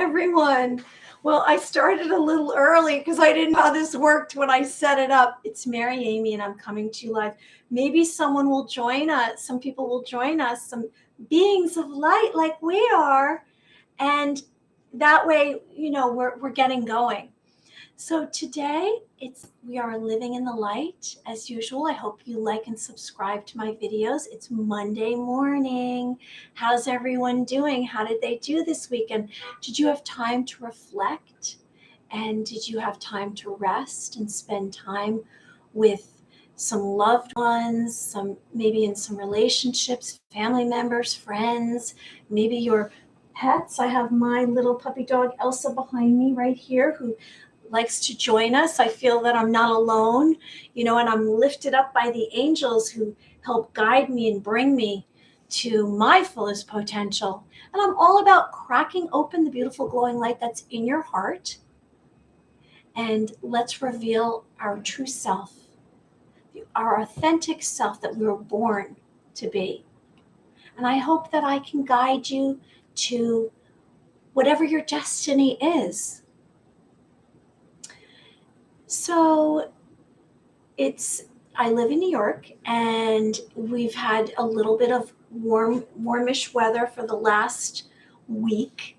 everyone. Well, I started a little early because I didn't know how this worked when I set it up. It's Mary Amy, and I'm coming to you live. Maybe someone will join us. Some people will join us, some beings of light like we are. And that way, we're getting going. So today we are living in the light as usual. I hope you like and subscribe to my videos. It's Monday morning. How's everyone doing? How did they do this weekend? Did you have time to reflect? And did you have time to rest and spend time with some loved ones, maybe in some relationships, family members, friends, maybe your pets? I have my little puppy dog Elsa behind me right here who likes to join us. I feel that I'm not alone, and I'm lifted up by the angels who help guide me and bring me to my fullest potential. And I'm all about cracking open the beautiful glowing light that's in your heart. And let's reveal our true self, our authentic self that we were born to be. And I hope that I can guide you to whatever your destiny is. So I live in New York, and we've had a little bit of warmish weather for the last week,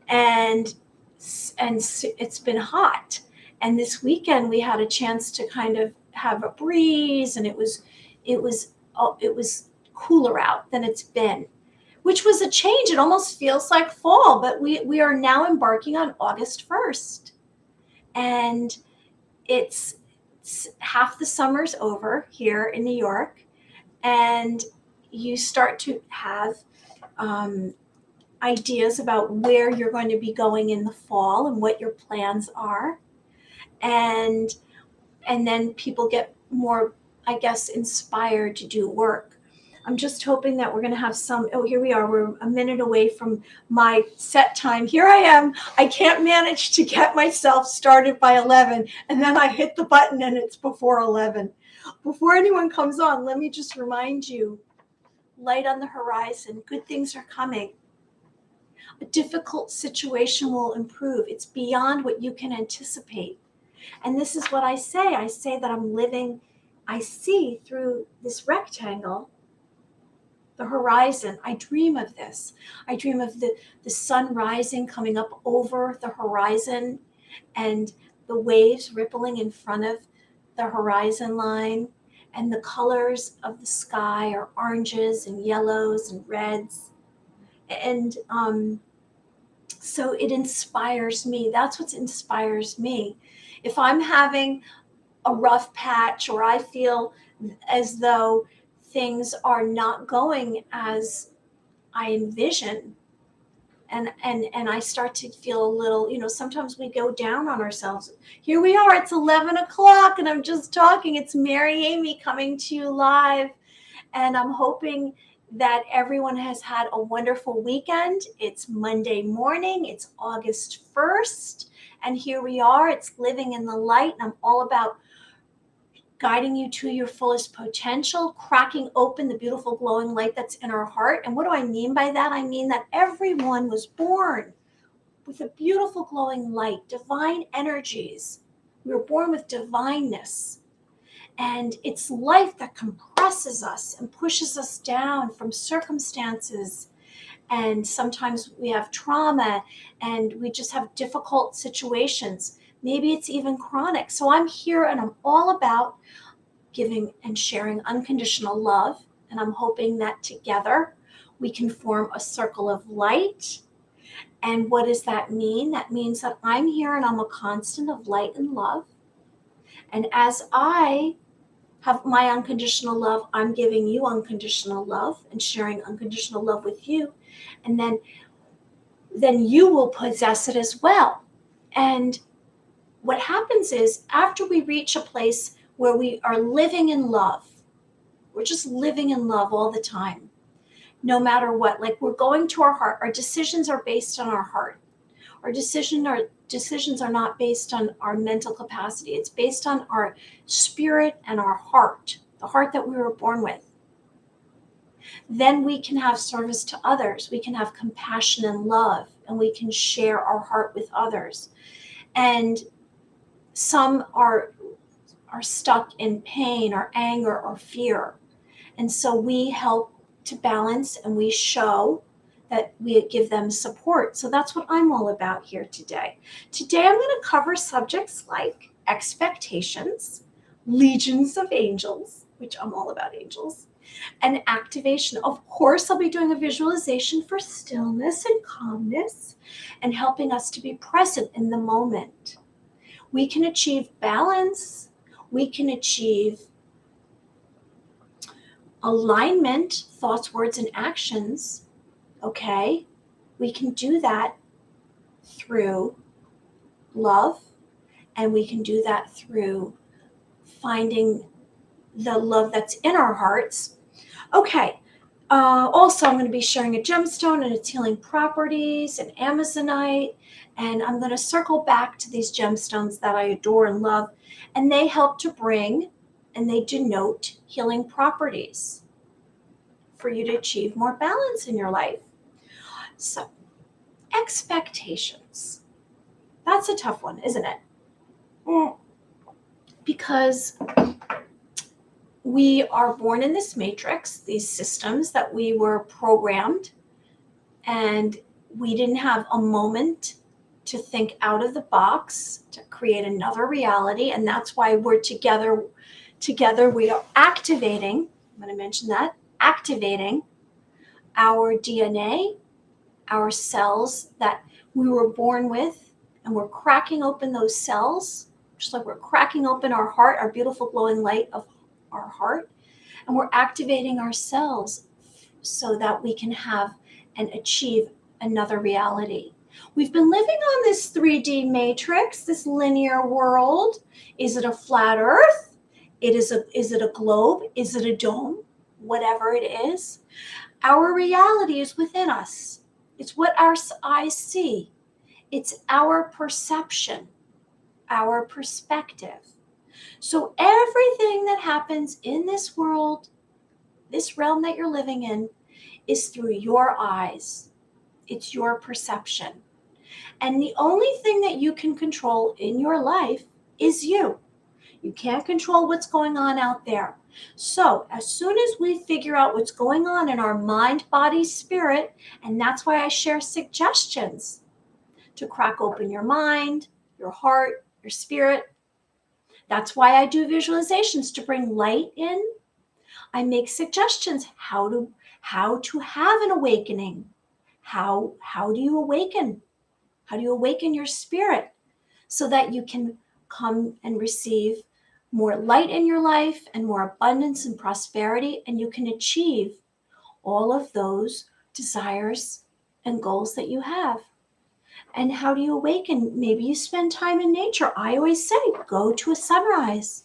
and it's been hot. And this weekend we had a chance to kind of have a breeze, and it was cooler out than it's been, which was a change. It almost feels like fall, but we are now embarking on August 1st, and it's half the summer's over here in New York, and you start to have ideas about where you're going to be going in the fall and what your plans are. And then people get more, I guess, inspired to do work. I'm just hoping that we're going to have here we are. We're a minute away from my set time. Here I am. I can't manage to get myself started by 11. And then I hit the button and it's before 11. Before anyone comes on, let me just remind you, light on the horizon. Good things are coming. A difficult situation will improve. It's beyond what you can anticipate. And this is what I say. I say that I see through this rectangle the horizon. I dream of this. I dream of the sun rising, coming up over the horizon, and the waves rippling in front of the horizon line, and the colors of the sky are oranges and yellows and reds. And so it inspires me. That's what inspires me. If I'm having a rough patch, or I feel as though things are not going as I envision, and I start to feel a little, sometimes we go down on ourselves. Here we are, it's 11 o'clock, and I'm just talking. It's Mary Amy coming to you live, and I'm hoping that everyone has had a wonderful weekend. It's Monday morning, it's August 1st, and here we are. It's living in the light, and I'm all about guiding you to your fullest potential, cracking open the beautiful glowing light that's in our heart. And what do I mean by that? I mean that everyone was born with a beautiful glowing light, divine energies. We were born with divineness. And it's life that compresses us and pushes us down from circumstances. And sometimes we have trauma, and we just have difficult situations. Maybe it's even chronic. So I'm here, and I'm all about giving and sharing unconditional love. And I'm hoping that together we can form a circle of light. And what does that mean? That means that I'm here, and I'm a constant of light and love. And as I have my unconditional love, I'm giving you unconditional love and sharing unconditional love with you. And then you will possess it as well. And what happens is, after we reach a place where we are living in love, we're just living in love all the time, no matter what. Like, we're going to our heart. Our decisions are based on our heart. Our decisions are not based on our mental capacity. It's based on our spirit and our heart, the heart that we were born with. Then we can have service to others. We can have compassion and love and we can share our heart with others. And some are stuck in pain or anger or fear. And so we help to balance, and we show that we give them support. So that's what I'm all about here today. Today I'm going to cover subjects like expectations, legions of angels, which I'm all about angels, and activation. Of course, I'll be doing a visualization for stillness and calmness and helping us to be present in the moment. We can achieve balance. We can achieve alignment, thoughts, words, and actions. Okay? We can do that through love, and we can do that through finding the love that's in our hearts. Okay. Also, I'm going to be sharing a gemstone and its healing properties and Amazonite. And I'm going to circle back to these gemstones that I adore and love. And they help to bring and they denote healing properties for you to achieve more balance in your life. So, expectations. That's a tough one, isn't it? Because we are born in this matrix, these systems that we were programmed, and we didn't have a moment to think out of the box to create another reality. And that's why we're together. We are activating, I'm going to mention that, activating our DNA, our cells that we were born with, and we're cracking open those cells, just like we're cracking open our heart, our beautiful glowing light of our heart, and we're activating our cells so that we can have and achieve another reality. We've been living on this 3D matrix, this linear world. Is it a flat earth? Is it a globe? Is it a dome? Whatever it is, our reality is within us. It's what our eyes see. It's our perception, our perspective. So everything that happens in this world, this realm that you're living in, is through your eyes. It's your perception. And the only thing that you can control in your life is you. You can't control what's going on out there. So as soon as we figure out what's going on in our mind, body, spirit, and that's why I share suggestions to crack open your mind, your heart, your spirit. That's why I do visualizations to bring light in. I make suggestions how to have an awakening. How do you awaken? How do you awaken your spirit so that you can come and receive more light in your life and more abundance and prosperity, and you can achieve all of those desires and goals that you have. And how do you awaken? Maybe you spend time in nature. I always say, go to a sunrise.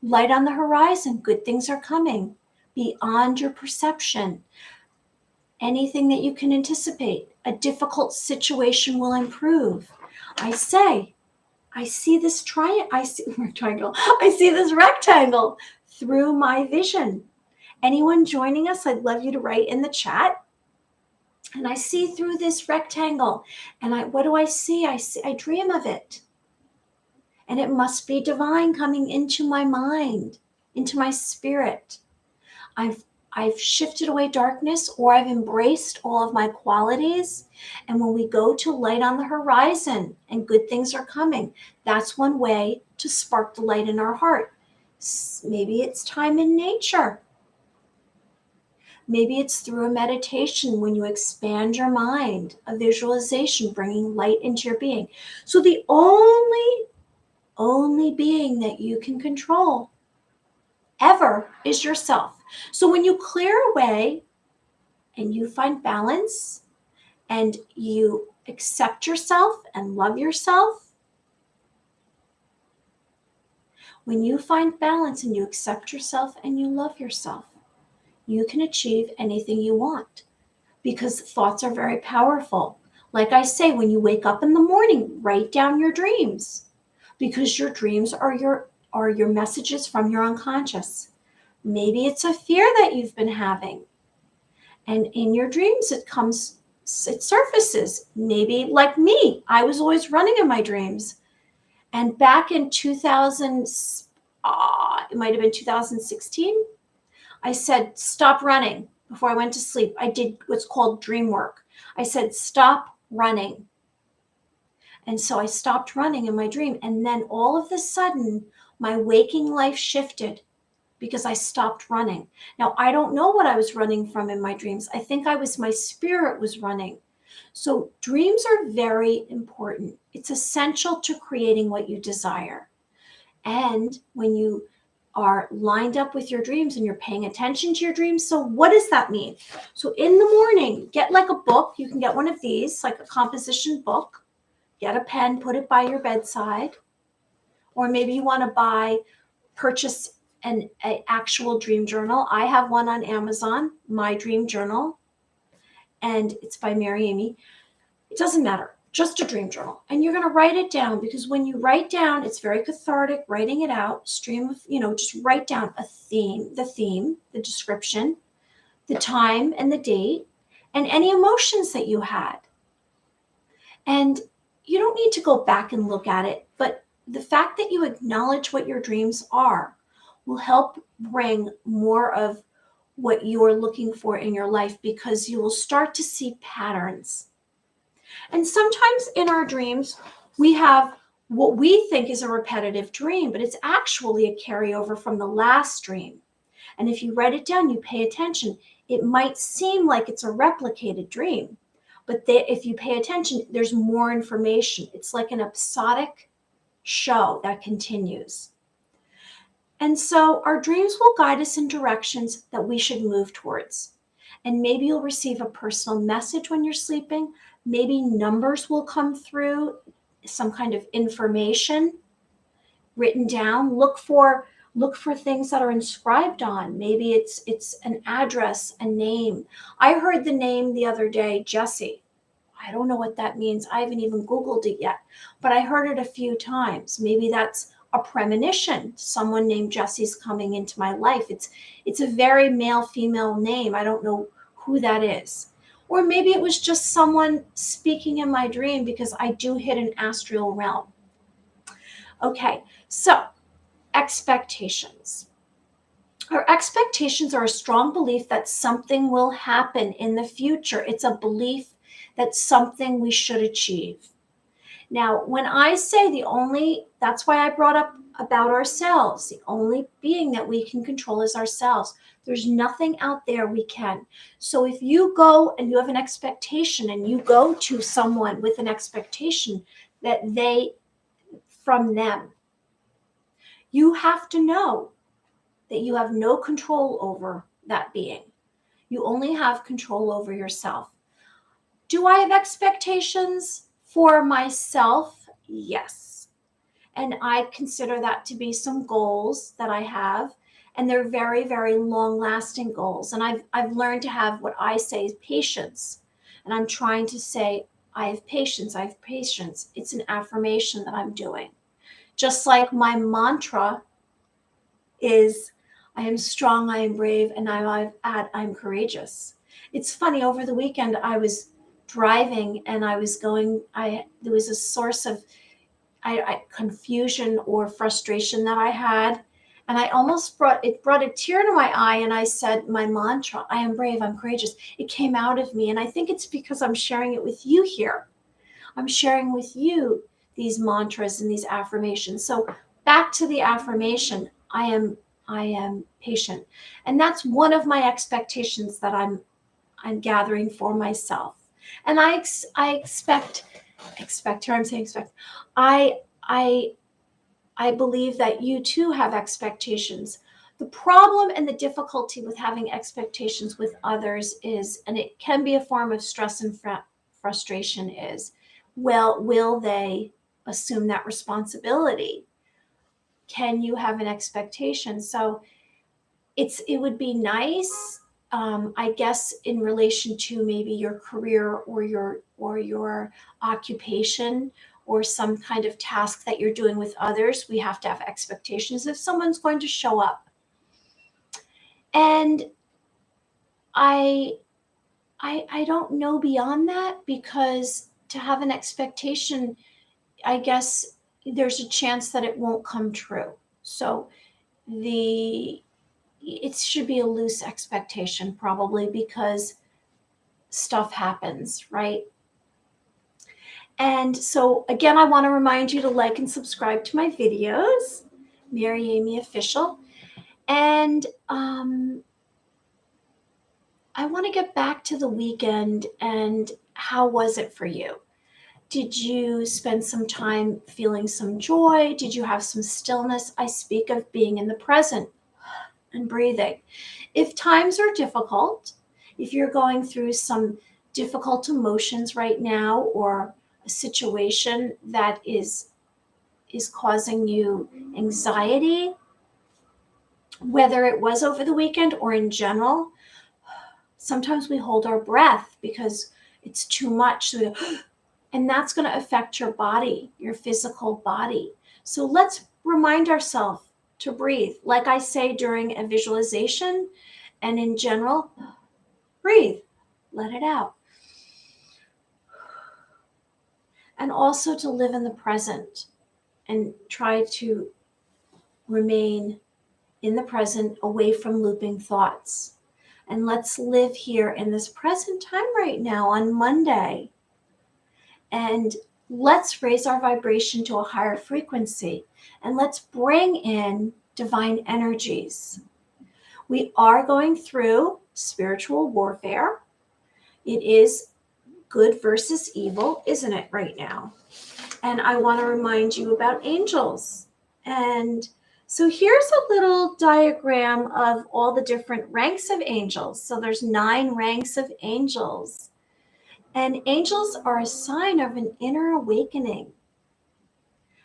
Light on the horizon. Good things are coming beyond your perception. Anything that you can anticipate. A difficult situation will improve. I say, I see this triangle. I see this rectangle through my vision. Anyone joining us, I'd love you to write in the chat. And I see through this rectangle. And what do I see? I dream of it. And it must be divine coming into my mind, into my spirit. I've shifted away darkness, or I've embraced all of my qualities. And when we go to light on the horizon and good things are coming, that's one way to spark the light in our heart. Maybe it's time in nature. Maybe it's through a meditation when you expand your mind, a visualization, bringing light into your being. So the only being that you can control ever is yourself. So when you clear away and you find balance and you accept yourself and love yourself, when you find balance and you accept yourself and you love yourself, you can achieve anything you want, because thoughts are very powerful. Like I say, when you wake up in the morning, write down your dreams, because your dreams are your messages from your unconscious. Maybe it's a fear that you've been having, and in your dreams it comes it surfaces. Maybe like me, I was always running in my dreams. And back in 2000, it might have been 2016, I said, stop running. Before I went to sleep, I did what's called dream work. I said, stop running. And so I stopped running in my dream. And then all of a sudden, my waking life shifted because I stopped running. Now, I don't know what I was running from in my dreams. I think my spirit was running. So dreams are very important. It's essential to creating what you desire. And when you are lined up with your dreams and you're paying attention to your dreams. So what does that mean? So in the morning, get like a book. You can get one of these, like a composition book. Get a pen, put it by your bedside. Or maybe you want to purchase an actual dream journal. I have one on Amazon, My Dream Journal, and it's by Mary Amy. It doesn't matter, just a dream journal. And you're going to write it down, because when you write down, it's very cathartic, writing it out, stream of, just write down the description, the time and the date, and any emotions that you had. And you don't need to go back and look at it, but the fact that you acknowledge what your dreams are will help bring more of what you're looking for in your life, because you will start to see patterns. And sometimes in our dreams, we have what we think is a repetitive dream, but it's actually a carryover from the last dream. And if you write it down, you pay attention, it might seem like it's a replicated dream, but if you pay attention, there's more information. It's like an episodic show that continues. And so our dreams will guide us in directions that we should move towards. And maybe you'll receive a personal message when you're sleeping. Maybe numbers will come through, some kind of information written down. Look for things that are inscribed on. Maybe it's an address, a name. I heard the name the other day, Jesse. I don't know what that means. I haven't even Googled it yet, but I heard it a few times. Maybe that's a premonition. Someone named Jesse's coming into my life. It's a very male-female name. I don't know who that is. Or maybe it was just someone speaking in my dream, because I do hit an astral realm. Okay, so expectations. Our expectations are a strong belief that something will happen in the future. It's a belief that something we should achieve. Now, when I say that's why I brought up about ourselves. The only being that we can control is ourselves. There's nothing out there we can. So if you go and you have an expectation, and you go to someone with an expectation from them, you have to know that you have no control over that being. You only have control over yourself. Do I have expectations for myself? Yes. And I consider that to be some goals that I have. And they're very, very long-lasting goals. And I've learned to have what I say is patience. And I'm trying to say, I have patience, I have patience. It's an affirmation that I'm doing. Just like my mantra is, I am strong, I am brave, and I'm courageous. It's funny, over the weekend, I was driving and there was a source of confusion or frustration that I had. And I almost brought a tear to my eye, and I said my mantra, I am brave, I'm courageous. It came out of me. And I think it's because I'm sharing it with you here. I'm sharing with you these mantras and these affirmations. So back to the affirmation, I am patient. And that's one of my expectations that I'm gathering for myself. And I expect here, I'm saying expect. I believe that you too have expectations. The problem and the difficulty with having expectations with others is, and it can be a form of stress and frustration, is, well, will they assume that responsibility? Can you have an expectation? So it would be nice, I guess, in relation to maybe your career or your occupation, or some kind of task that you're doing with others. We have to have expectations if someone's going to show up. And I I don't know beyond that, because to have an expectation, I guess there's a chance that it won't come true. So it should be a loose expectation, probably, because stuff happens, right? And so again, I want to remind you to like and subscribe to my videos, Mary Amy Official. And I want to get back to the weekend, and how was it for you? Did you spend some time feeling some joy? Did you have some stillness? I speak of being in the present and breathing. If times are difficult, if you're going through some difficult emotions right now, or a situation that is causing you anxiety, whether it was over the weekend or in general, sometimes we hold our breath because it's too much. So and that's going to affect your body, your physical body. So let's remind ourselves to breathe. Like I say during a visualization and in general, breathe, let it out. And also to live in the present and try to remain in the present, away from looping thoughts. And let's live here in this present time right now on Monday. And let's raise our vibration to a higher frequency, and let's bring in divine energies. We are going through spiritual warfare. It is good versus evil, isn't it, right now? And I want to remind you about angels. And so here's a little diagram of all the different ranks of angels. So there's 9 ranks of angels. And angels are a sign of an inner awakening.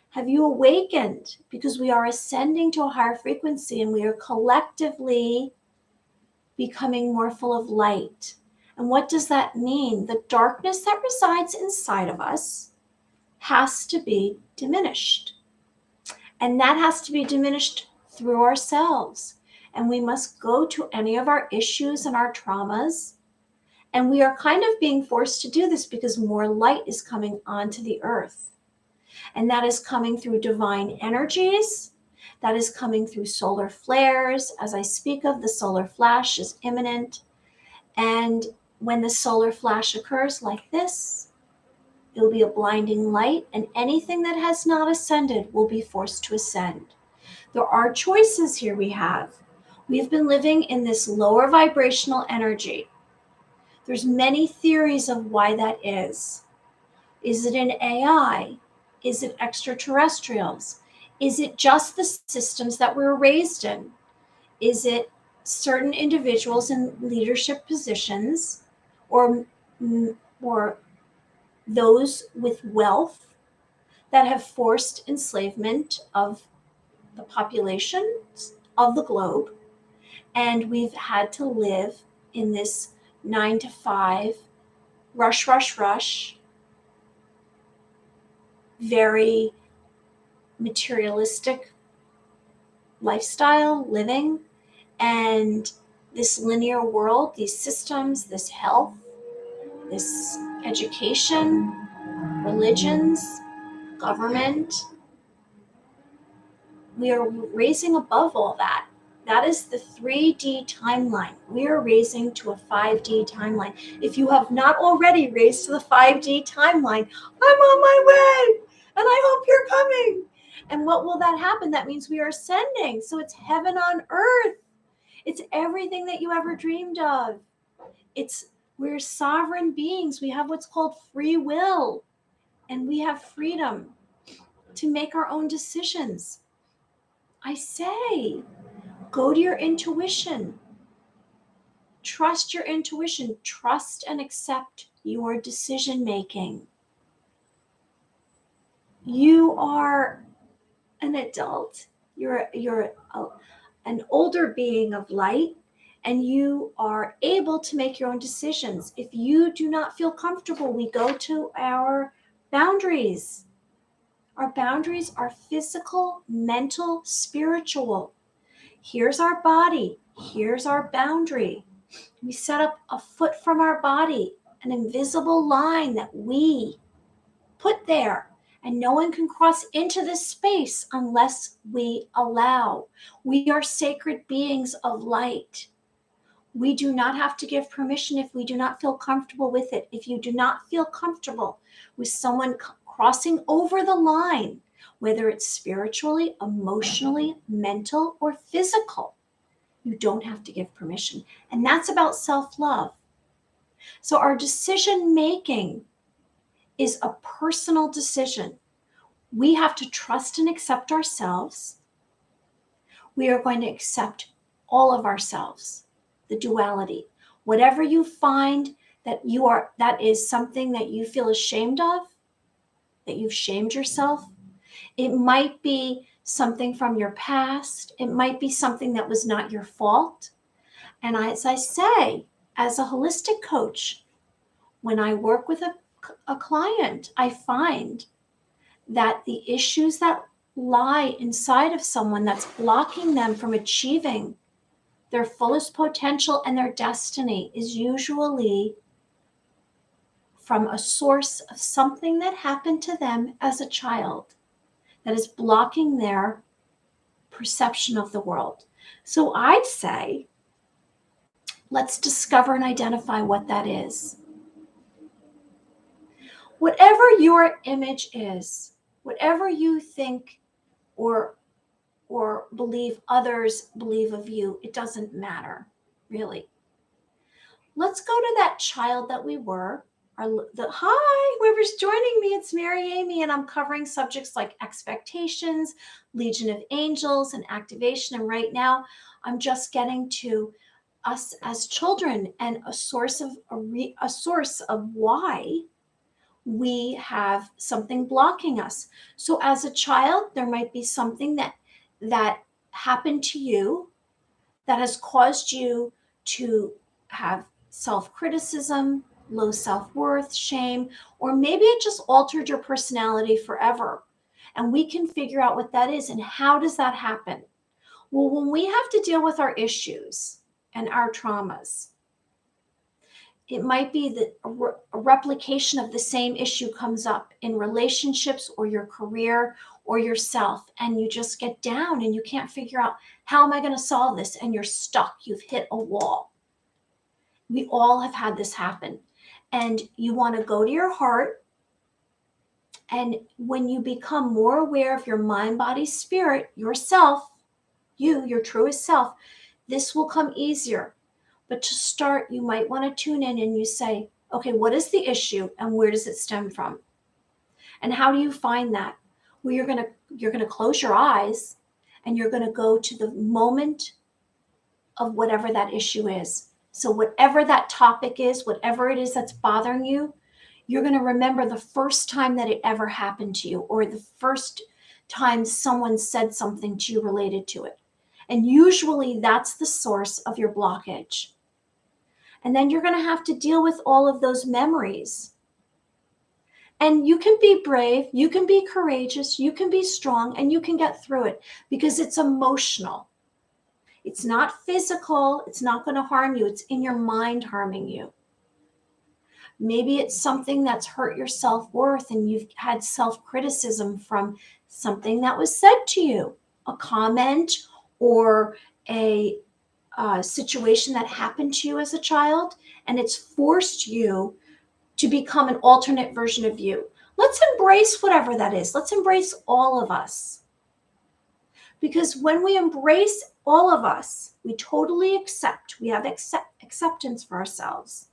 Have you awakened? Because we are ascending to a higher frequency, and we are collectively becoming more full of light. And what does that mean? The darkness that resides inside of us has to be diminished. And that has to be diminished through ourselves. And we must go to any of our issues and our traumas. And we are kind of being forced to do this because more light is coming onto the earth. And that is coming through divine energies. That is coming through solar flares. As I speak of, the solar flash is imminent. And when the solar flash occurs like this, it will be a blinding light, and anything that has not ascended will be forced to ascend. There are choices here we have. We've been living in this lower vibrational energy. There's many theories of why that is. Is it an AI? Is it extraterrestrials? Is it just the systems that we were raised in? Is it certain individuals in leadership positions, or those with wealth that have forced enslavement of the populations of the globe? And we've had to live in this 9 to 5, rush, rush, rush, very materialistic lifestyle living, and this linear world, these systems, this health, this education, religions, government. We are raising above all that. That is the 3D timeline. We are raising to a 5D timeline. If you have not already raised to the 5D timeline, I'm on my way, and I hope you're coming. And what will that happen? That means we are ascending. So it's heaven on earth. It's everything that you ever dreamed of. We're sovereign beings. We have what's called free will, and we have freedom to make our own decisions. I say, go to your intuition. Trust your intuition. Trust and accept your decision making. You are an adult. You're an older being of light, and you are able to make your own decisions. If you do not feel comfortable, we go to our boundaries. Our boundaries are physical, mental, spiritual. Here's our body. Here's our boundary. We set up a foot from our body, an invisible line that we put there. And no one can cross into this space unless we allow. We are sacred beings of light. We do not have to give permission if we do not feel comfortable with it. If you do not feel comfortable with someone crossing over the line, whether it's spiritually, emotionally, mental, or physical, you don't have to give permission. And that's about self-love. So our decision making is a personal decision. We have to trust and accept ourselves. We are going to accept all of ourselves, the duality. Whatever you find that that is something that you feel ashamed of, that you've shamed yourself. It might be something from your past. It might be something that was not your fault. And as I say, as a holistic coach, when I work with a client, I find that the issues that lie inside of someone that's blocking them from achieving their fullest potential and their destiny is usually from a source of something that happened to them as a child that is blocking their perception of the world. So I'd say, let's discover and identify what that is. Whatever your image is, whatever you think or believe others believe of you, it doesn't matter, really. Let's go to that child that we were. Hi, whoever's joining me, it's Mary Amy, and I'm covering subjects like expectations, Legion of Angels, and activation. And right now, I'm just getting to us as children and a source of why we have something blocking us. So as a child, there might be something that happened to you that has caused you to have self-criticism, low self-worth, shame, or maybe it just altered your personality forever. And we can figure out what that is and how does that happen? Well, when we have to deal with our issues and our traumas, it might be that a replication of the same issue comes up in relationships or your career or yourself, and you just get down and you can't figure out, how am I going to solve this? And you're stuck. You've hit a wall. We all have had this happen. And you want to go to your heart. And when you become more aware of your mind, body, spirit, yourself, your truest self, this will come easier. But to start, you might want to tune in and you say, okay, what is the issue and where does it stem from? And how do you find that? Well, you're going to close your eyes and you're going to go to the moment of whatever that issue is. So whatever that topic is, whatever it is that's bothering you, you're going to remember the first time that it ever happened to you, or the first time someone said something to you related to it. And usually that's the source of your blockage. And then you're going to have to deal with all of those memories. And you can be brave, you can be courageous, you can be strong, and you can get through it because it's emotional. It's not physical. It's not going to harm you. It's in your mind harming you. Maybe it's something that's hurt your self-worth and you've had self-criticism from something that was said to you, a comment or a situation that happened to you as a child, and it's forced you to become an alternate version of you. Let's embrace whatever that is. Let's embrace all of us. Because when we embrace all of us, we totally accept, we have acceptance for ourselves,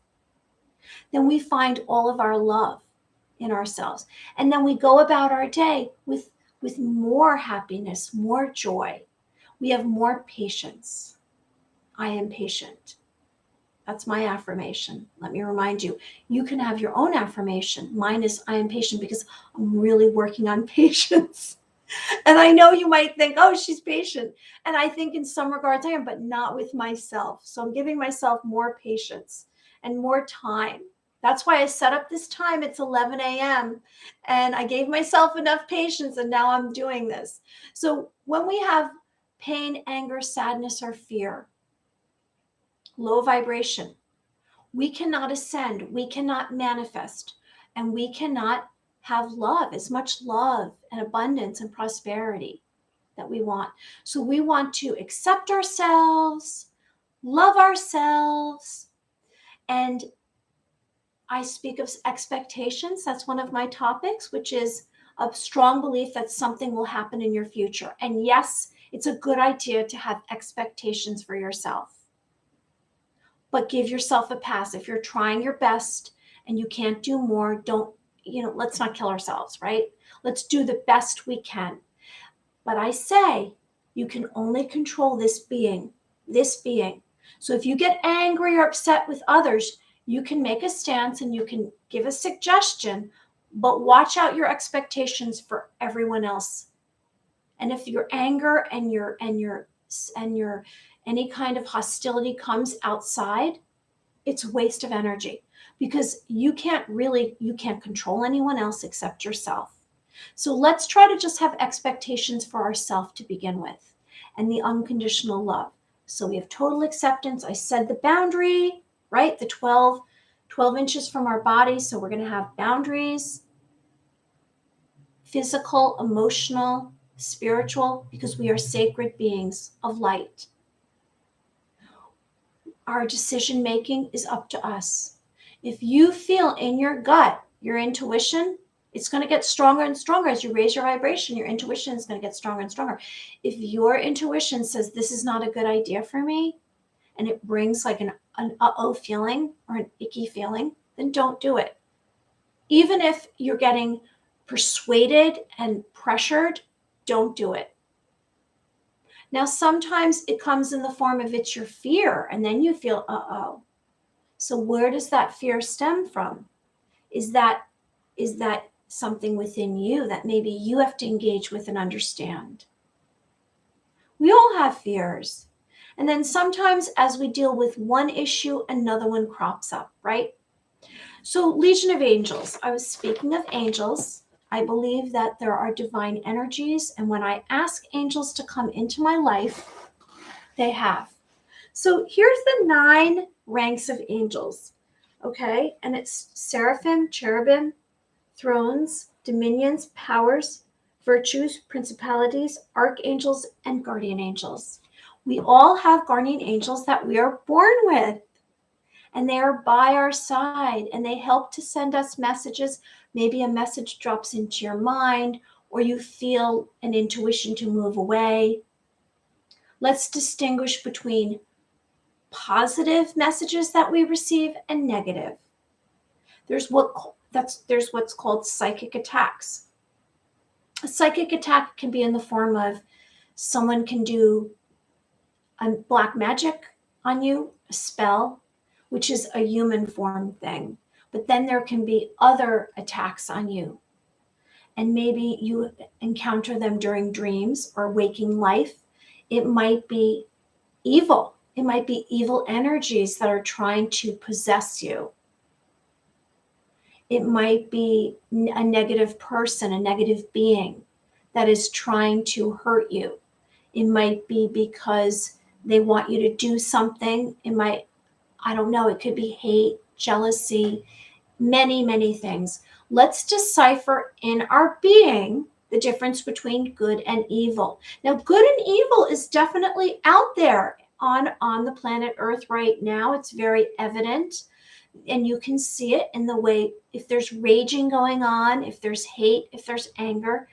then we find all of our love in ourselves. And then we go about our day with more happiness, more joy. We have more patience. I am patient. That's my affirmation. Let me remind you, you can have your own affirmation. Mine is I am patient because I'm really working on patience. And I know you might think, oh, she's patient. And I think in some regards I am, but not with myself. So I'm giving myself more patience and more time. That's why I set up this time. It's 11 a.m. And I gave myself enough patience and now I'm doing this. So when we have pain, anger, sadness, or fear, low vibration. We cannot ascend, we cannot manifest, and we cannot have love, as much love and abundance and prosperity that we want. So we want to accept ourselves, love ourselves, and I speak of expectations. That's one of my topics, which is a strong belief that something will happen in your future. And yes, it's a good idea to have expectations for yourself, but give yourself a pass. If you're trying your best and you can't do more, don't, let's not kill ourselves, right? Let's do the best we can. But I say you can only control this being. So if you get angry or upset with others, you can make a stance and you can give a suggestion, but watch out your expectations for everyone else. And if your anger and your any kind of hostility comes outside, it's a waste of energy, because you can't control anyone else except yourself. So let's try to just have expectations for ourselves to begin with, and the unconditional love. So we have total acceptance. I said the boundary, right? The 12 inches from our body. So we're going to have boundaries, physical, emotional, spiritual, because we are sacred beings of light. Our decision making is up to us. If you feel in your gut, your intuition, it's going to get stronger and stronger as you raise your vibration. Your intuition is going to get stronger and stronger. If your intuition says this is not a good idea for me, and it brings like an uh-oh feeling or an icky feeling, then don't do it. Even if you're getting persuaded and pressured, don't do it. Now, sometimes it comes in the form of it's your fear, and then you feel, uh-oh. So where does that fear stem from? Is that something within you that maybe you have to engage with and understand? We all have fears. And then sometimes as we deal with one issue, another one crops up, right? So Legion of Angels, I was speaking of angels. I believe that there are divine energies. And when I ask angels to come into my life, they have. So here's the 9 ranks of angels, okay? And it's seraphim, cherubim, thrones, dominions, powers, virtues, principalities, archangels, and guardian angels. We all have guardian angels that we are born with, and they are by our side, and they help to send us messages. Maybe a message drops into your mind, or you feel an intuition to move away. Let's distinguish between positive messages that we receive and negative. There's what's called psychic attacks. A psychic attack can be in the form of someone can do a black magic on you, a spell, which is a human form thing. But then there can be other attacks on you. And maybe you encounter them during dreams or waking life. It might be evil. It might be evil energies that are trying to possess you. It might be a negative person, a negative being that is trying to hurt you. It might be because they want you to do something. It could be hate, jealousy, many, many things. Let's decipher in our being the difference between good and evil. Now, good and evil is definitely out there on the planet Earth right now. It's very evident. And you can see it in the way, if there's raging going on, if there's hate, if there's anger,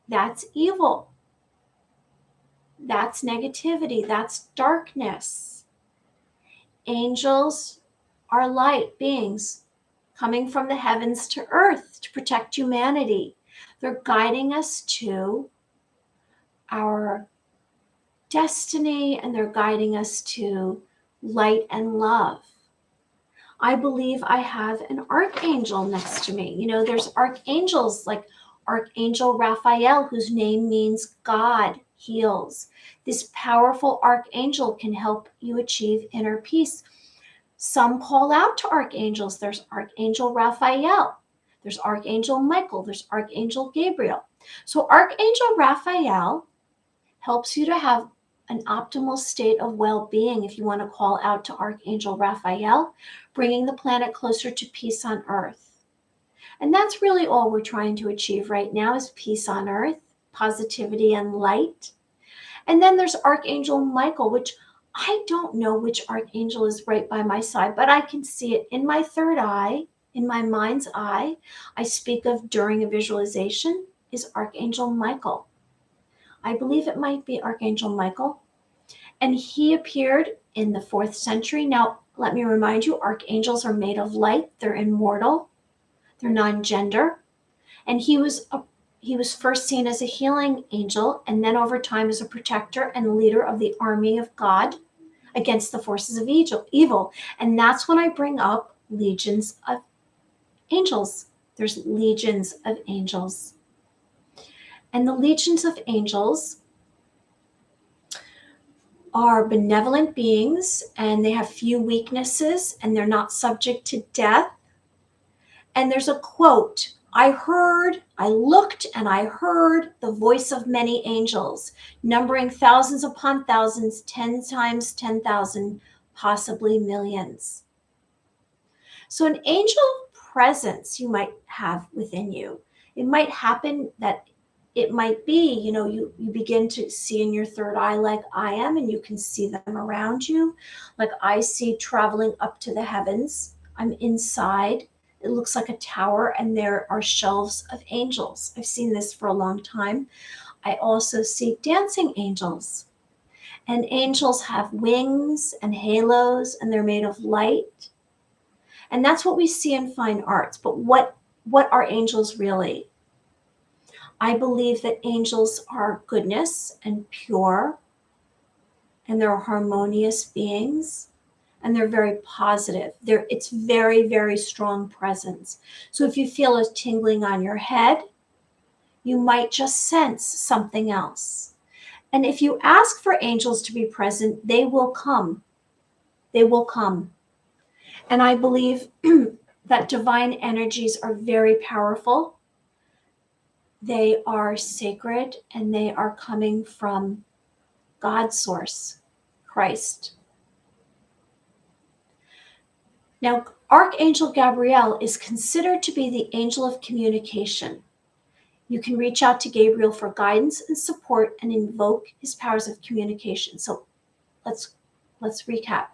that's evil. That's negativity. That's darkness. Angels are light beings coming from the heavens to earth to protect humanity. They're guiding us to our destiny, and they're guiding us to light and love. I believe I have an archangel next to me. There's archangels like Archangel Raphael, whose name means God heals. This powerful archangel can help you achieve inner peace. Some call out to archangels. There's Archangel Raphael. There's Archangel Michael. There's Archangel Gabriel. So Archangel Raphael helps you to have an optimal state of well-being, if you want to call out to Archangel Raphael, bringing the planet closer to peace on earth. And that's really all we're trying to achieve right now, is peace on earth, positivity and light. And then there's Archangel Michael, which I don't know which archangel is right by my side, but I can see it in my third eye, in my mind's eye. I speak of during a visualization is Archangel Michael. I believe it might be Archangel Michael. And he appeared in the 4th century. Now, let me remind you, archangels are made of light. They're immortal. They're non-gender. And he was first seen as a healing angel, and then over time as a protector and leader of the army of God against the forces of evil. And that's when I bring up legions of angels. There's legions of angels. And the legions of angels are benevolent beings, and they have few weaknesses, and they're not subject to death. And there's a quote, I looked and I heard the voice of many angels, numbering thousands upon thousands, 10 times 10,000, possibly millions. So an angel presence you might have within you. It might happen that it might be, you begin to see in your third eye like I am, and you can see them around you. Like I see traveling up to the heavens. I'm inside. It looks like a tower, and there are shelves of angels. I've seen this for a long time. I also see dancing angels. And angels have wings and halos, and they're made of light. And that's what we see in fine arts. But what are angels really? I believe that angels are goodness and pure, and they're harmonious beings, and they're very positive. It's very, very strong presence. So if you feel a tingling on your head, you might just sense something else. And if you ask for angels to be present, they will come. They will come. And I believe that divine energies are very powerful. They are sacred, and they are coming from God's source, Christ. Now, Archangel Gabriel is considered to be the angel of communication. You can reach out to Gabriel for guidance and support and invoke his powers of communication. So let's recap.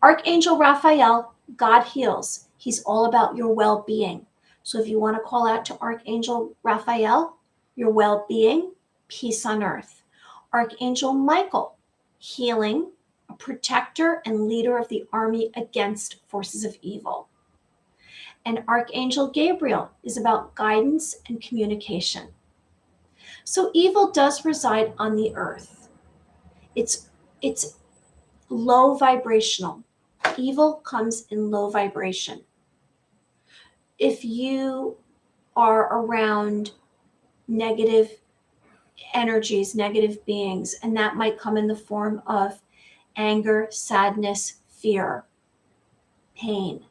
Archangel Raphael, God heals. He's all about your well-being. So if you want to call out to Archangel Raphael, your well-being, peace on earth. Archangel Michael, healing, a protector and leader of the army against forces of evil. And Archangel Gabriel is about guidance and communication. So evil does reside on the earth. It's low vibrational. Evil comes in low vibration. If you are around negative energies, negative beings, and that might come in the form of anger, sadness, fear, pain.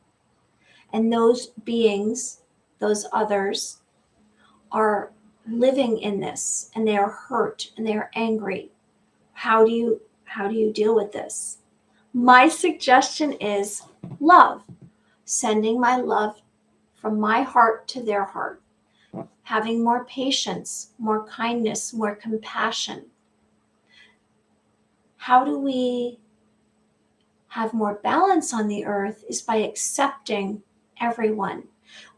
And those beings, those others, are living in this, and they are hurt and they are angry. How do you deal with this? My suggestion is love, sending my love from my heart to their heart, having more patience, more kindness, more compassion. How do we have more balance on the earth is by accepting everyone.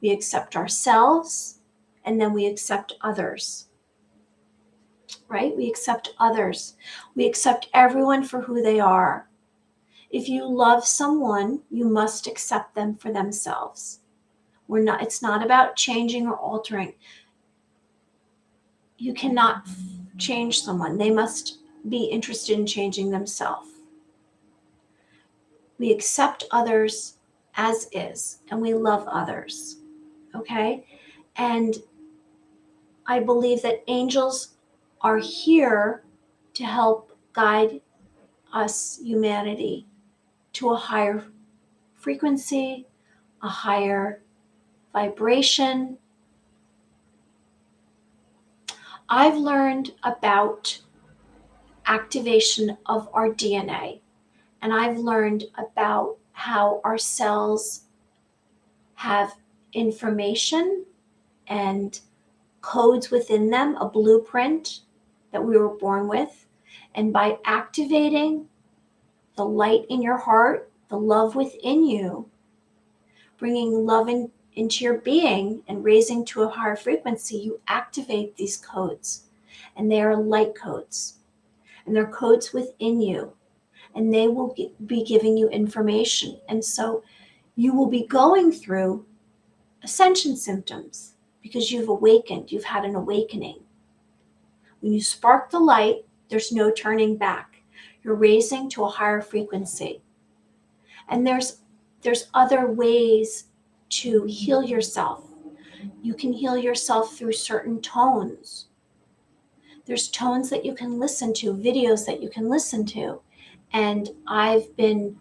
We accept ourselves, and then we accept others. Right? We accept others. We accept everyone for who they are. If you love someone, you must accept them for themselves. It's not about changing or altering. You cannot change someone. They must be interested in changing themselves. We accept others as is, and we love others. Okay? And I believe that angels are here to help guide us, humanity, to a higher frequency, a higher vibration. I've learned about activation of our DNA. And I've learned about how our cells have information and codes within them, a blueprint that we were born with. And by activating the light in your heart, the love within you, bringing love into your being and raising to a higher frequency, you activate these codes. And they are light codes. And they're codes within you. And they will be giving you information. And so you will be going through ascension symptoms because you've awakened, you've had an awakening. When you spark the light, there's no turning back. You're raising to a higher frequency. And there's other ways to heal yourself. You can heal yourself through certain tones. There's tones that you can listen to, videos that you can listen to. And I've been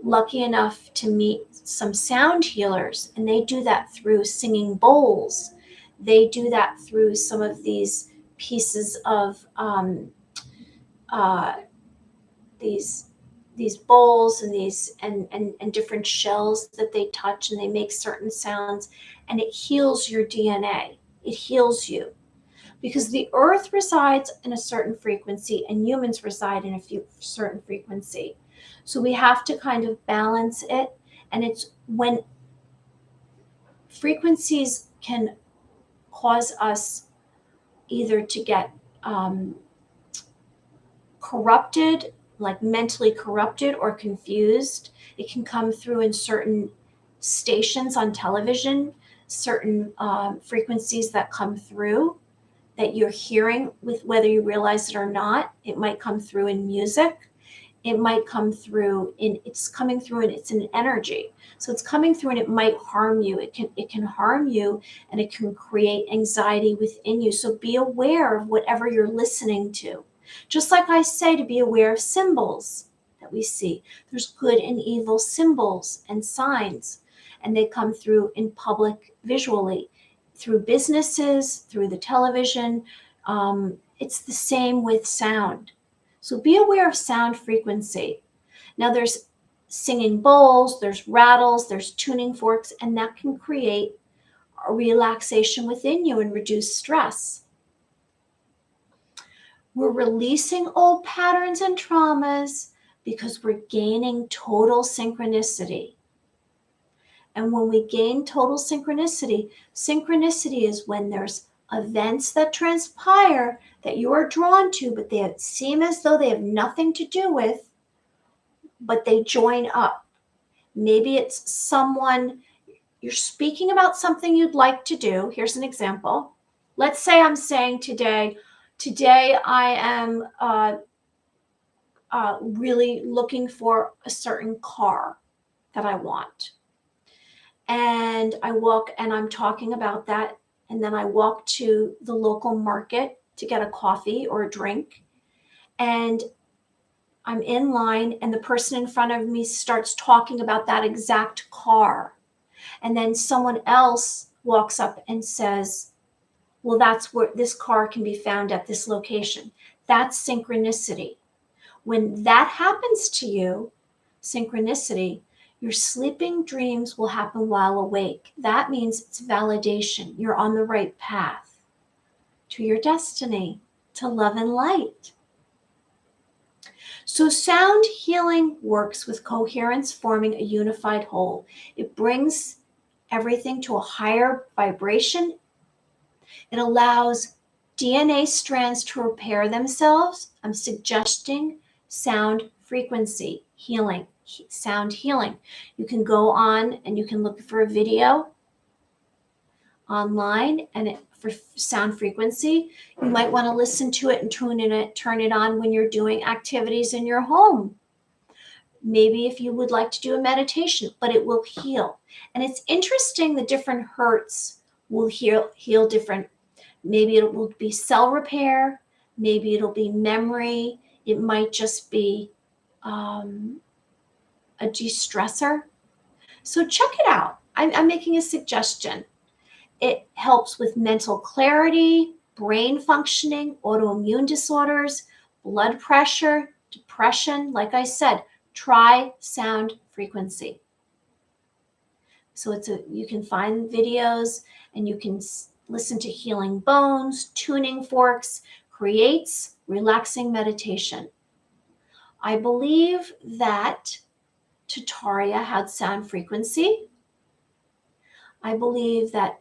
lucky enough to meet some sound healers, and they do that through singing bowls. They do that through some of these pieces of these bowls and these and different shells that they touch, and they make certain sounds, and it heals your DNA. It heals you. Because the earth resides in a certain frequency and humans reside in a certain frequency. So we have to kind of balance it. And it's when frequencies can cause us either to get corrupted, like mentally corrupted or confused. It can come through in certain stations on television, certain frequencies that come through that you're hearing, with whether you realize it or not. It might come through in music. It might come through it's coming through and it's an energy. So it's coming through and it might harm you. It can harm you, and it can create anxiety within you. So be aware of whatever you're listening to. Just like I say, to be aware of symbols that we see. There's good and evil symbols and signs, and they come through in public visually, through businesses, through the television. It's the same with sound. So be aware of sound frequency. Now there's singing bowls, there's rattles, there's tuning forks, and that can create a relaxation within you and reduce stress. We're releasing old patterns and traumas because we're gaining total synchronicity. And when we gain total synchronicity, synchronicity is when there's events that transpire that you are drawn to, but they seem as though they have nothing to do with, but they join up. Maybe it's someone, you're speaking about something you'd like to do. Here's an example. Let's say I'm saying today I am really looking for a certain car that I want. And I walk and I'm talking about that. And then I walk to the local market to get a coffee or a drink. And I'm in line, and the person in front of me starts talking about that exact car. And then someone else walks up and says, well, that's where this car can be found, at this location. That's synchronicity. When that happens to you, synchronicity, your sleeping dreams will happen while awake. That means it's validation. You're on the right path to your destiny, to love and light. So sound healing works with coherence, forming a unified whole. It brings everything to a higher vibration. It allows DNA strands to repair themselves. I'm suggesting sound frequency healing, sound healing. You can go on and you can look for a video online and for sound frequency. You might want to listen to it and turn it on when you're doing activities in your home. Maybe if you would like to do a meditation, but it will heal. And it's interesting, the different hertz will heal different. Maybe it will be cell repair. Maybe it'll be memory. It might just be a de-stressor. So check it out. I'm making a suggestion. It helps with mental clarity, brain functioning, autoimmune disorders, blood pressure, depression. Like I said, try sound frequency. So you can find videos and you can listen to healing bones, tuning forks, creates relaxing meditation. I believe that Tataria had sound frequency. I believe that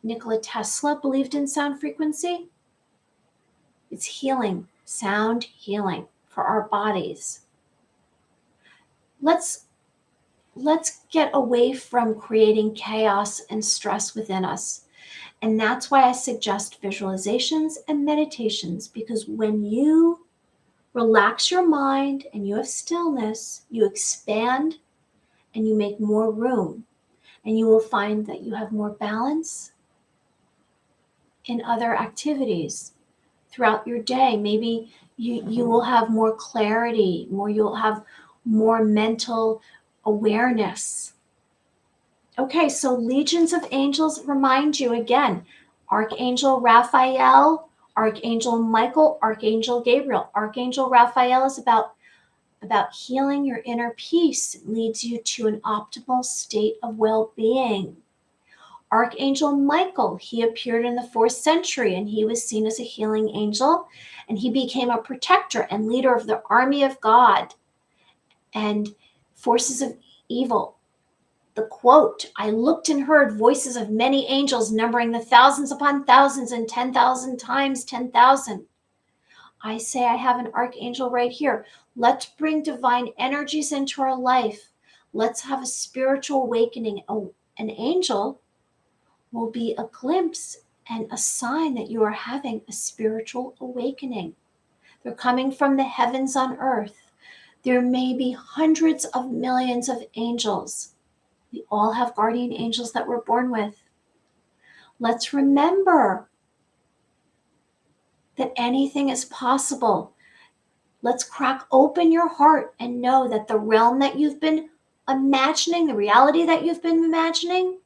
Nikola Tesla believed in sound frequency. It's healing, sound healing for our bodies. Let's get away from creating chaos and stress within us. And that's why I suggest visualizations and meditations, because when you relax your mind and you have stillness, you expand and you make more room. And you will find that you have more balance in other activities throughout your day. Maybe you will have more clarity, you'll have more mental awareness. Okay, so legions of angels remind you again, Archangel Raphael, Archangel Michael, Archangel Gabriel. Archangel Raphael is about healing your inner peace. It leads you to an optimal state of well-being. Archangel Michael, he appeared in the 4th century and he was seen as a healing angel, and he became a protector and leader of the army of God and forces of evil. The quote, I looked and heard voices of many angels numbering the thousands upon thousands and 10,000 times 10,000. I say I have an archangel right here. Let's bring divine energies into our life. Let's have a spiritual awakening. An angel will be a glimpse and a sign that you are having a spiritual awakening. They're coming from the heavens on earth. There may be hundreds of millions of angels. We all have guardian angels that we're born with. Let's remember that anything is possible. Let's crack open your heart and know that the realm that you've been imagining, the reality that you've been imagining,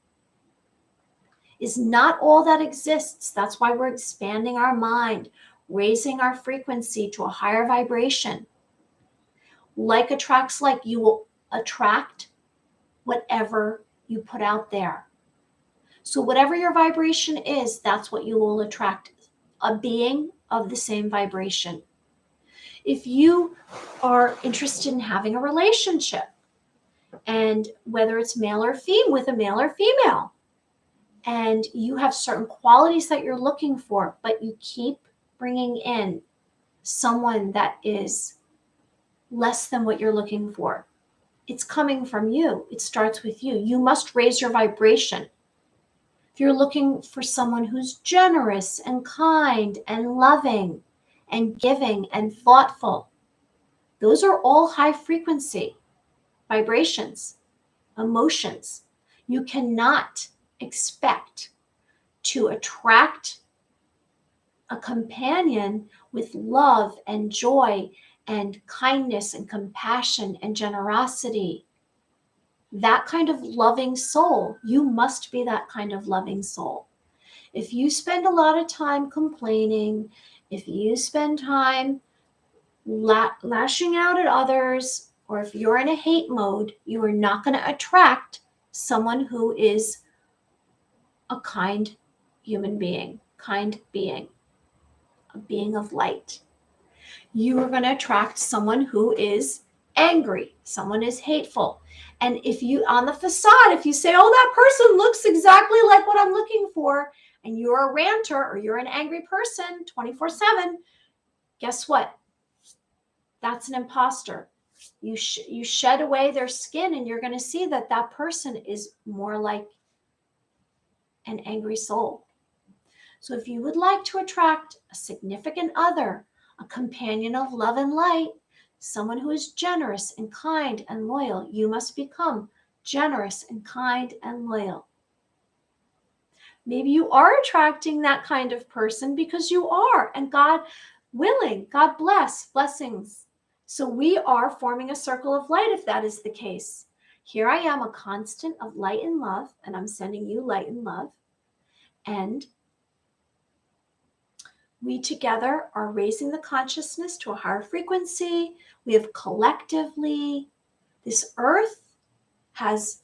is not all that exists. That's why we're expanding our mind, raising our frequency to a higher vibration. Like attracts like, you will attract whatever you put out there. So whatever your vibration is, that's what you will attract, a being of the same vibration. If you are interested in having a relationship, and whether it's male or female, with a male or female, and you have certain qualities that you're looking for, but you keep bringing in someone that is less than what you're looking for, it's coming from you. It starts with you. You must raise your vibration. If you're looking for someone who's generous and kind and loving and giving and thoughtful, those are all high frequency vibrations, emotions. You cannot expect to attract a companion with love and joy and kindness and compassion and generosity. That kind of loving soul, you must be that kind of loving soul. If you spend a lot of time complaining, if you spend time lashing out at others, or if you're in a hate mode, you are not going to attract someone who is a kind human being, kind being, a being of light. You are going to attract someone who is angry, someone is hateful. And if you, on the facade, if you say, oh, that person looks exactly like what I'm looking for, and you're a ranter or you're an angry person 24/7, guess what? That's an imposter. You shed away their skin and you're going to see that that person is more like an angry soul. So if you would like to attract a significant other, a companion of love and light, someone who is generous and kind and loyal, you must become generous and kind and loyal. Maybe you are attracting that kind of person because you are, and God willing, God blessings. So we are forming a circle of light if that is the case. Here I am, a constant of light and love, and I'm sending you light and love. And We together are raising the consciousness to a higher frequency. We have collectively, this earth has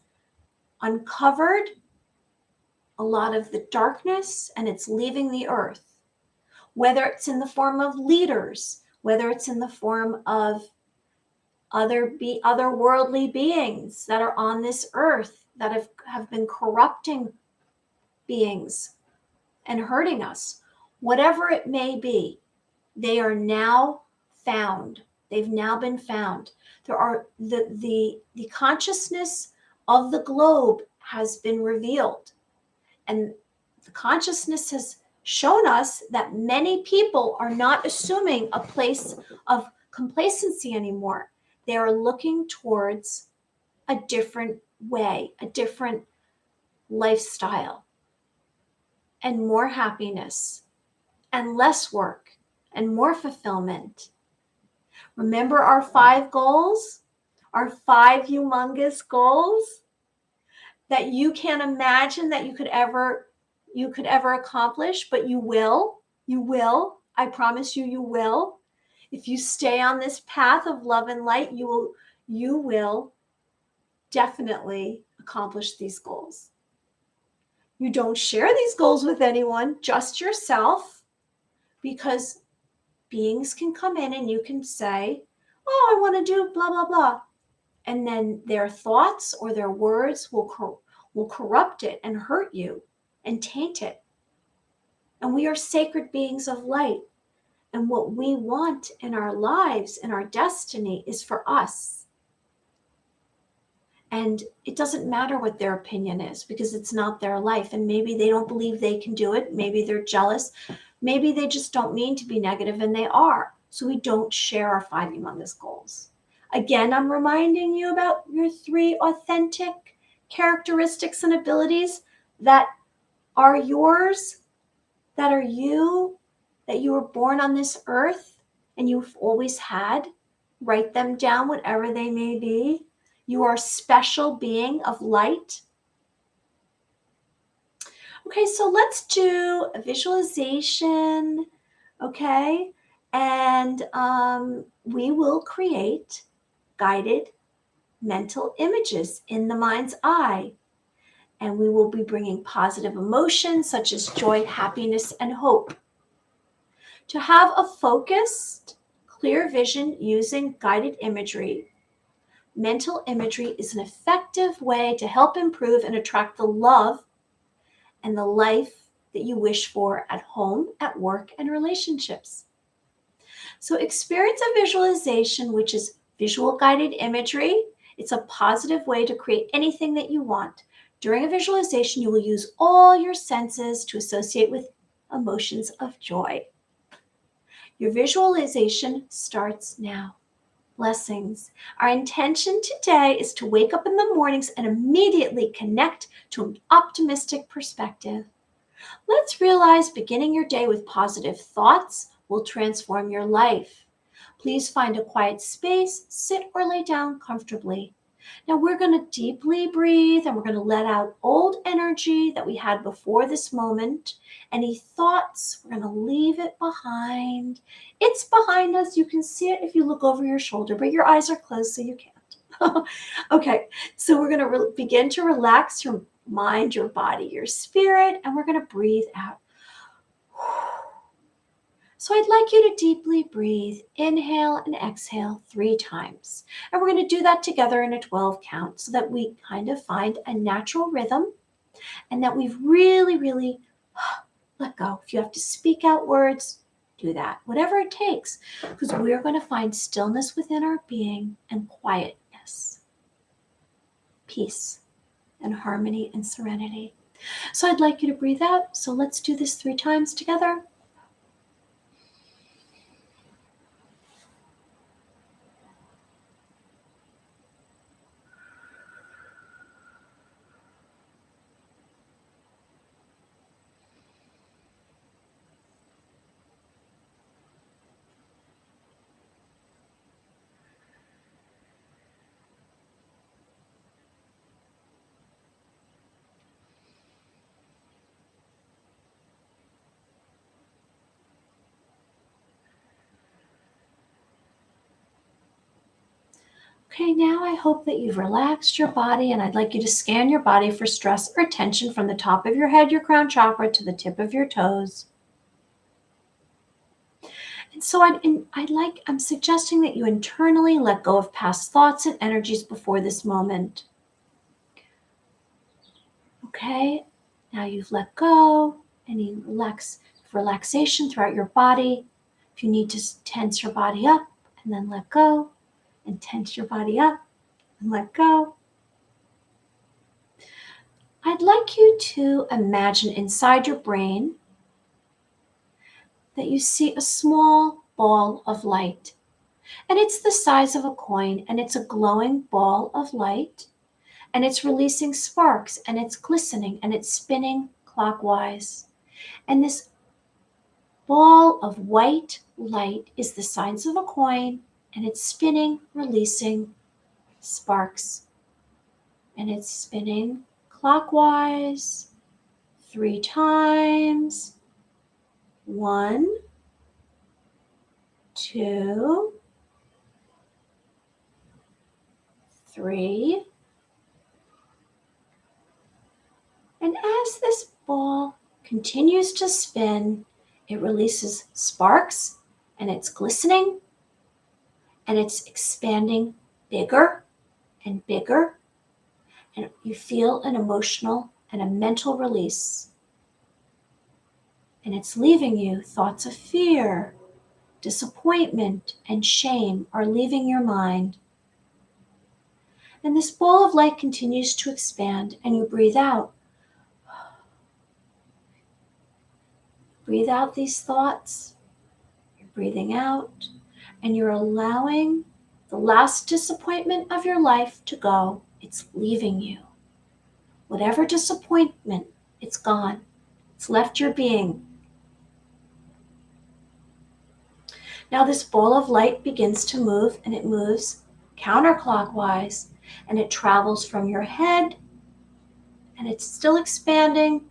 uncovered a lot of the darkness and it's leaving the earth, whether it's in the form of leaders, whether it's in the form of otherworldly beings that are on this earth that have been corrupting beings and hurting us. Whatever it may be, they are now found. They've now been found. There are the consciousness of the globe has been revealed. And the consciousness has shown us that many people are not assuming a place of complacency anymore. They are looking towards a different way, a different lifestyle, and more happiness, and less work, and more fulfillment. Remember our 5 goals, our 5 humongous goals that you can't imagine that you could ever accomplish, but you will. I promise you, you will. If you stay on this path of love and light, you will definitely accomplish these goals. You don't share these goals with anyone, just yourself, because beings can come in and you can say, oh, I want to do blah, blah, blah. And then their thoughts or their words will corrupt it and hurt you and taint it. And we are sacred beings of light. And what we want in our lives and our destiny is for us. And it doesn't matter what their opinion is because it's not their life. And maybe they don't believe they can do it. Maybe they're jealous. Maybe they just don't mean to be negative and they are. So we don't share our 5 humongous goals. Again, I'm reminding you about your 3 authentic characteristics and abilities that are yours, that are you, that you were born on this earth and you've always had. Write them down, whatever they may be. You are a special being of light. Okay, so let's do a visualization, okay? And we will create guided mental images in the mind's eye. And we will be bringing positive emotions such as joy, happiness, and hope. To have a focused, clear vision using guided imagery, mental imagery is an effective way to help improve and attract the love and the life that you wish for at home, at work, and relationships. So experience a visualization, which is visual guided imagery. It's a positive way to create anything that you want. During a visualization, you will use all your senses to associate with emotions of joy. Your visualization starts now. Blessings. Our intention today is to wake up in the mornings and immediately connect to an optimistic perspective. Let's realize beginning your day with positive thoughts will transform your life. Please find a quiet space, sit or lay down comfortably. Now we're going to deeply breathe and we're going to let out old energy that we had before this moment. Any thoughts, we're going to leave it behind. It's behind us. You can see it if you look over your shoulder, but your eyes are closed so you can't. Okay, so we're going to begin to relax your mind, your body, your spirit, and we're going to breathe out. So I'd like you to deeply breathe, inhale and exhale 3 times. And we're going to do that together in a 12 count so that we kind of find a natural rhythm and that we've really, really let go. If you have to speak out words, do that, whatever it takes, because we're going to find stillness within our being and quietness, peace and harmony and serenity. So I'd like you to breathe out. So let's do this 3 times together. Okay, now I hope that you've relaxed your body, and I'd like you to scan your body for stress or tension from the top of your head, your crown chakra, to the tip of your toes. And so I'm suggesting that you internally let go of past thoughts and energies before this moment. Okay, now you've let go, any relaxation throughout your body. If you need to tense your body up and then let go, and tense your body up and let go. I'd like you to imagine inside your brain that you see a small ball of light. And it's the size of a coin, and it's a glowing ball of light, and it's releasing sparks, and it's glistening, and it's spinning clockwise. And this ball of white light is the size of a coin, and it's spinning, releasing sparks. And it's spinning clockwise 3 times. 1, 2, 3. And as this ball continues to spin, it releases sparks, and it's glistening, and it's expanding bigger and bigger. And you feel an emotional and a mental release. And it's leaving you thoughts of fear, disappointment, and shame are leaving your mind. And this ball of light continues to expand, and you breathe out. Breathe out these thoughts. You're breathing out, and you're allowing the last disappointment of your life to go. It's leaving you. Whatever disappointment, it's gone. It's left your being. Now this ball of light begins to move, and it moves counterclockwise, and it travels from your head, and it's still expanding,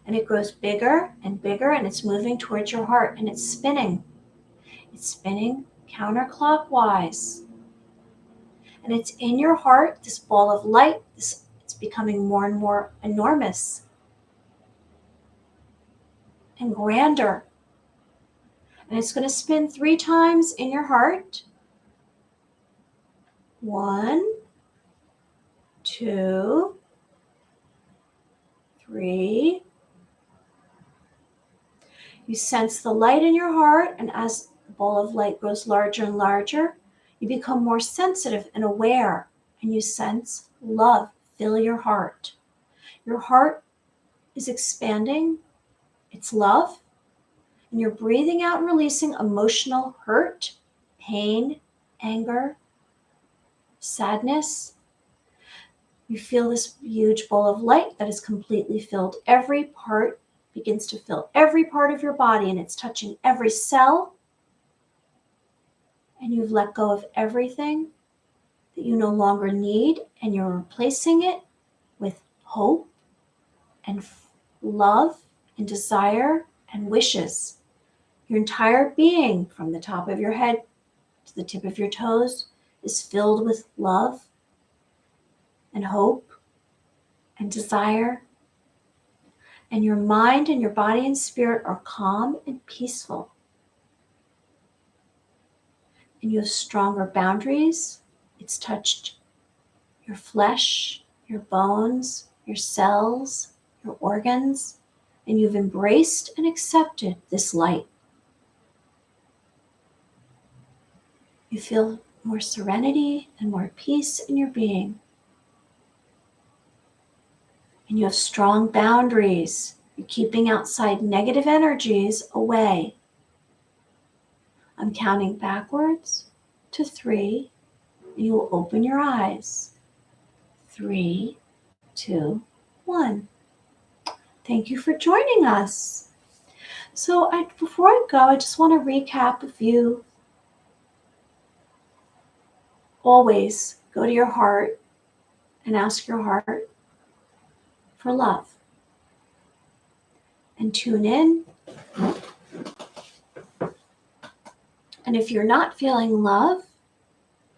and it grows bigger and bigger, and it's moving towards your heart, and it's spinning. It's spinning counterclockwise. And it's in your heart, this ball of light, it's becoming more and more enormous and grander. And it's going to spin 3 times in your heart. 1, 2, 3. You sense the light in your heart, and as the ball of light grows larger and larger, you become more sensitive and aware, and you sense love fill your heart. Your heart is expanding. It's love. And you're breathing out and releasing emotional hurt, pain, anger, sadness. You feel this huge ball of light that is completely filled. Every part begins to fill every part of your body, and it's touching every cell. And you've let go of everything that you no longer need, and you're replacing it with hope and love and desire and wishes. Your entire being, from the top of your head to the tip of your toes, is filled with love and hope and desire. And your mind and your body and spirit are calm and peaceful. And you have stronger boundaries. It's touched your flesh, your bones, your cells, your organs, and you've embraced and accepted this light. You feel more serenity and more peace in your being. And you have strong boundaries. You're keeping outside negative energies away. I'm counting backwards to 3, and you will open your eyes. 3, 2, 1. Thank you for joining us. So before I go, I just want to recap a few. Always go to your heart and ask your heart for love. And tune in And if you're not feeling love,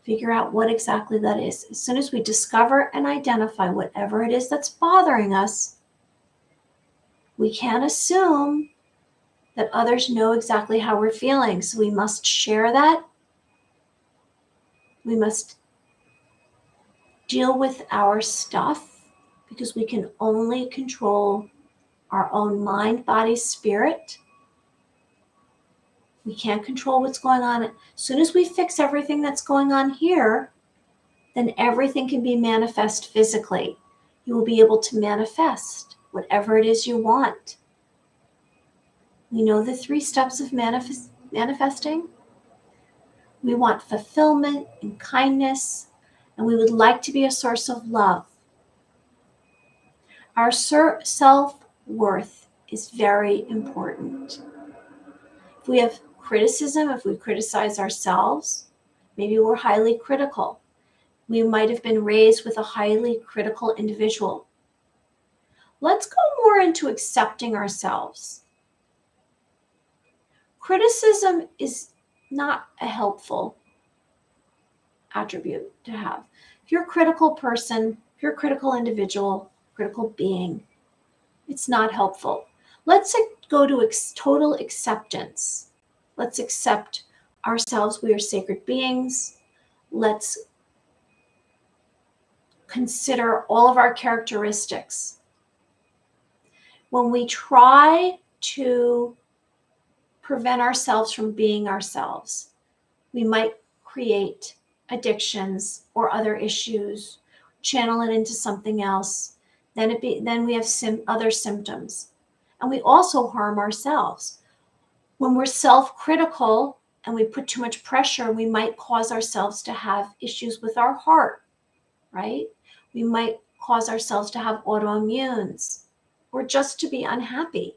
figure out what exactly that is. As soon as we discover and identify whatever it is that's bothering us, we can't assume that others know exactly how we're feeling. So we must share that. We must deal with our stuff because we can only control our own mind, body, spirit. We can't control what's going on. As soon as we fix everything that's going on here, then everything can be manifest physically. You will be able to manifest whatever it is you want. We know the 3 steps of manifesting. We want fulfillment and kindness, and we would like to be a source of love. Our self-worth is very important. If we have criticism, if we criticize ourselves, maybe we're highly critical. We might have been raised with a highly critical individual. Let's go more into accepting ourselves. Criticism is not a helpful attribute to have. If you're a critical person, if you're a critical individual, critical being, it's not helpful. Let's go to total acceptance. Let's accept ourselves. We are sacred beings. Let's consider all of our characteristics. When we try to prevent ourselves from being ourselves, we might create addictions or other issues, channel it into something else. Then we have other symptoms. And we also harm ourselves. When we're self-critical and we put too much pressure, we might cause ourselves to have issues with our heart, right? We might cause ourselves to have autoimmunes or just to be unhappy.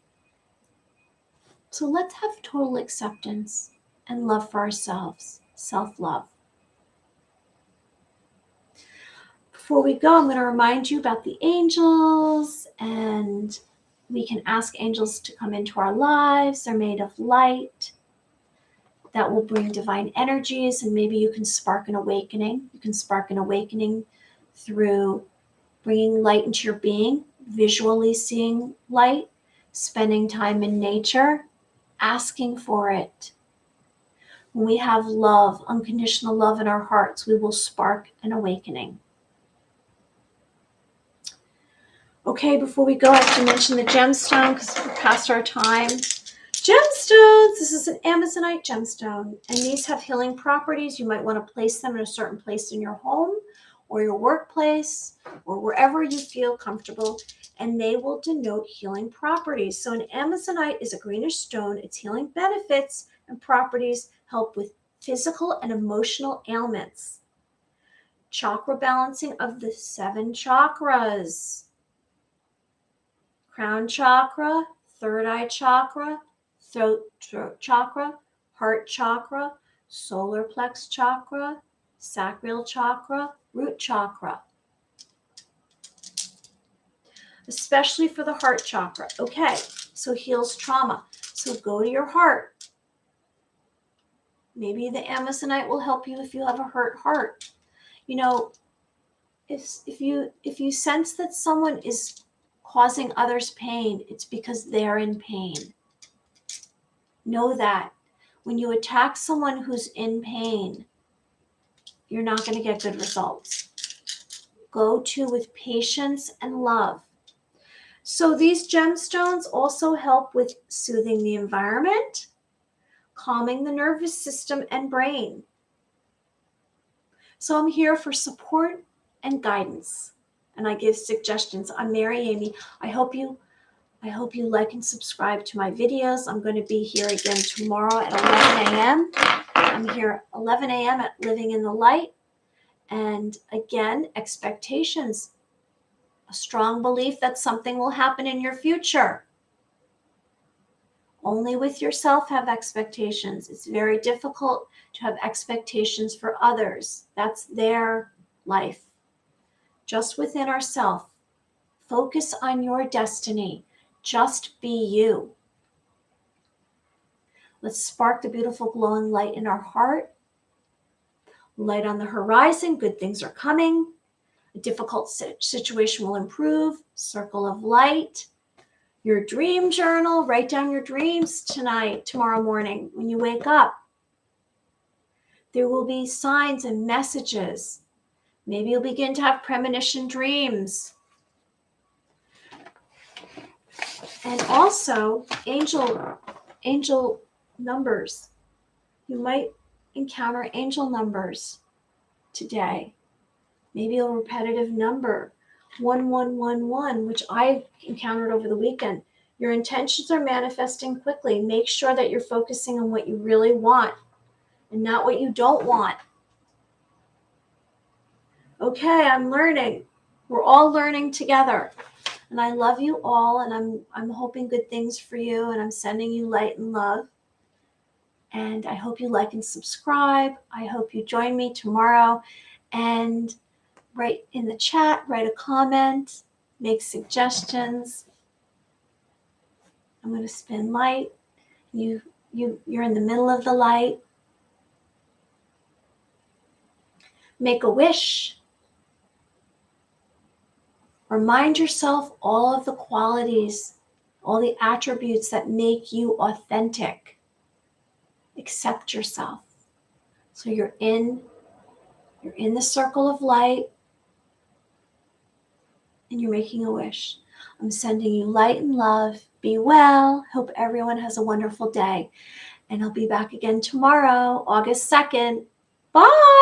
So let's have total acceptance and love for ourselves, self-love. Before we go, I'm going to remind you about the angels, and we can ask angels to come into our lives. They're made of light. That will bring divine energies, and maybe you can spark an awakening. You can spark an awakening through bringing light into your being, visually seeing light, spending time in nature, asking for it. When we have love, unconditional love in our hearts, we will spark an awakening. Okay, before we go, I have to mention the gemstone because we're past our time. Gemstones, this is an Amazonite gemstone, and these have healing properties. You might want to place them in a certain place in your home or your workplace or wherever you feel comfortable, and they will denote healing properties. So an Amazonite is a greenish stone. Its healing benefits and properties help with physical and emotional ailments. Chakra balancing of the 7 chakras. Crown chakra, third eye chakra, throat chakra, heart chakra, solar plex chakra, sacral chakra, root chakra. Especially for the heart chakra. Okay, so heals trauma. So go to your heart. Maybe the Amazonite will help you if you have a hurt heart. You know, if you sense that someone is causing others pain, it's because they're in pain. Know that. When you attack someone who's in pain, you're not going to get good results. Go to with patience and love. So these gemstones also help with soothing the environment, calming the nervous system and brain. So I'm here for support and guidance, and I give suggestions. I'm Mary Amy. I hope you like and subscribe to my videos. I'm going to be here again tomorrow at 11 a.m. I'm here 11 a.m. at Living in the Light. And again, expectations. A strong belief that something will happen in your future. Only with yourself have expectations. It's very difficult to have expectations for others. That's their life. Just within ourselves. Focus on your destiny. Just be you. Let's spark the beautiful glowing light in our heart. Light on the horizon, good things are coming. A difficult situation will improve. Circle of light. Your dream journal, write down your dreams tonight, tomorrow morning when you wake up. There will be signs and messages. Maybe you'll begin to have premonition dreams. And also angel numbers. You might encounter angel numbers today. Maybe a repetitive number, 1111, which I encountered over the weekend. Your intentions are manifesting quickly. Make sure that you're focusing on what you really want and not what you don't want. Okay, I'm learning. We're all learning together. And I love you all, and I'm hoping good things for you, and I'm sending you light and love. And I hope you like and subscribe. I hope you join me tomorrow, and write in the chat, write a comment, make suggestions. I'm going to spin light. You're in the middle of the light. Make a wish. Remind yourself all of the qualities, all the attributes that make you authentic. Accept yourself. So you're in the circle of light, and you're making a wish. I'm sending you light and love. Be well. Hope everyone has a wonderful day. And I'll be back again tomorrow, August 2nd. Bye.